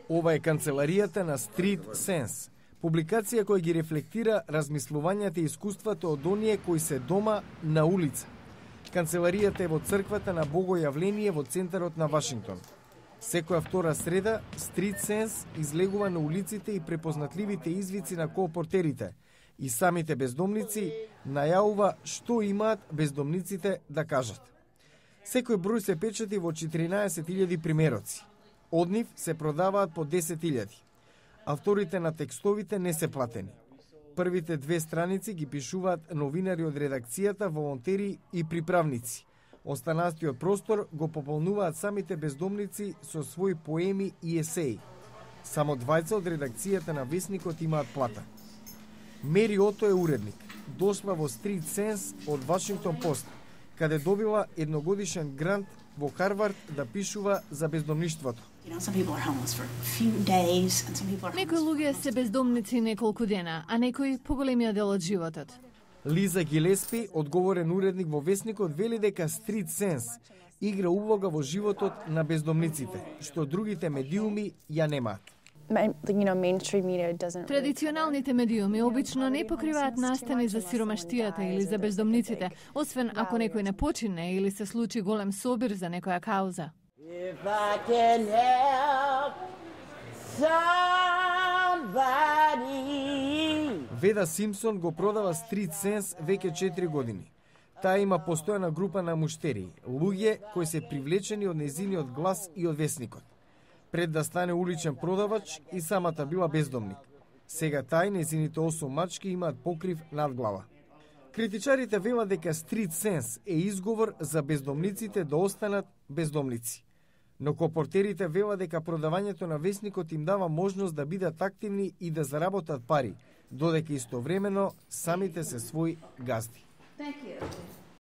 Ова е канцеларијата на Street Sense, публикација која ги рефлектира размислувањата и искуствата од оние кои се дома на улица. Канцеларијата е во црквата на Богојавление во центарот на Вашингтон. Секоја втора среда, Street Sense излегува на улиците и препознатливите извици на колпортерите и самите бездомници најавува што имаат бездомниците да кажат. Секој број се печати во 14.000 примероци. Од нив се продаваат по 10.000. Авторите на текстовите не се платени. Првите две страници ги пишуваат новинари од редакцијата, волонтери и приправници. Останатиот простор го пополнуваат самите бездомници со своји поеми и есеи. Само двајца од редакцијата на весникот имаат плата. Мери Ото е уредник. Дошла во Street Sense од Вашингтон Пост, каде добила едногодишен грант во Харвард да пишува за бездомништвото. Некои луѓе се бездомници неколку дена, а некои поголемија дел од животот. Лиза Гилеспи, одговорен уредник во весникот, вели дека Street Sense игра улога во животот на бездомниците, што другите медиуми ја немаат. Традиционалните медиуми обично не покриваат настани за сиромаштијата или за бездомниците, освен ако некој не почине или се случи голем собир за некоја кауза. Веда Симпсон го продава Street Sense веќе 4 години. Таа има постојана група на муштери, луѓе кои се привлечени од незиниот глас и од весникот. Пред да стане уличен продавач и самата била бездомник. Сега тај незините 8 мачки имаат покрив над глава. Критичарите велат дека Street Sense е изговор за бездомниците да останат бездомници. Но колпортерите велат дека продавањето на весникот им дава можност да бидат активни и да заработат пари, додека истовремено самите се свои газди. Thank you.